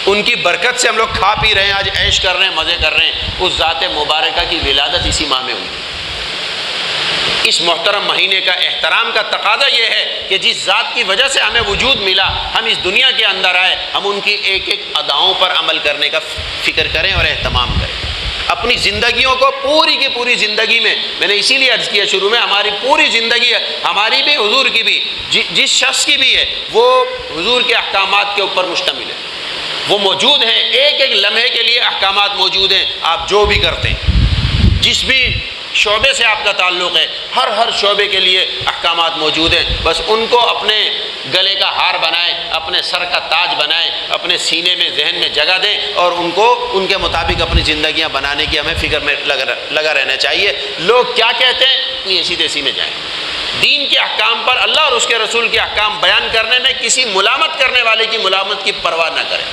ان کی برکت سے ہم لوگ کھا پی رہے ہیں، آج عیش کر رہے ہیں، مزے کر رہے ہیں۔ اس ذات مبارکہ کی ولادت اسی ماہ میں ہوئی۔ اس محترم مہینے کا احترام کا تقاضا یہ ہے کہ جس ذات کی وجہ سے ہمیں وجود ملا، ہم اس دنیا کے اندر آئے، ہم ان کی ایک ایک اداؤں پر عمل کرنے کا فکر کریں اور اہتمام کریں۔ اپنی زندگیوں کو پوری کی پوری زندگی میں نے اسی لیے عرض کیا شروع میں، ہماری پوری زندگی ہے، ہماری بھی حضور کی بھی، جس شخص کی بھی ہے، وہ حضور کے احکامات کے اوپر مشتمل ہے۔ وہ موجود ہیں، ایک ایک لمحے کے لیے احکامات موجود ہیں۔ آپ جو بھی کرتے ہیں، جس بھی شعبے سے آپ کا تعلق ہے، ہر شعبے کے لیے احکامات موجود ہیں۔ بس ان کو اپنے گلے کا ہار بنائیں، اپنے سر کا تاج بنائیں، اپنے سینے میں ذہن میں جگہ دیں، اور ان کو ان کے مطابق اپنی زندگیاں بنانے کی ہمیں فکر میں لگا رہنا چاہیے۔ لوگ کیا کہتے ہیں، ایسی تیسی میں جائیں۔ دین کے احکام پر، اللہ اور اس کے رسول کے احکام بیان کرنے میں کسی ملامت کرنے والے کی ملامت کی پرواہ نہ کریں۔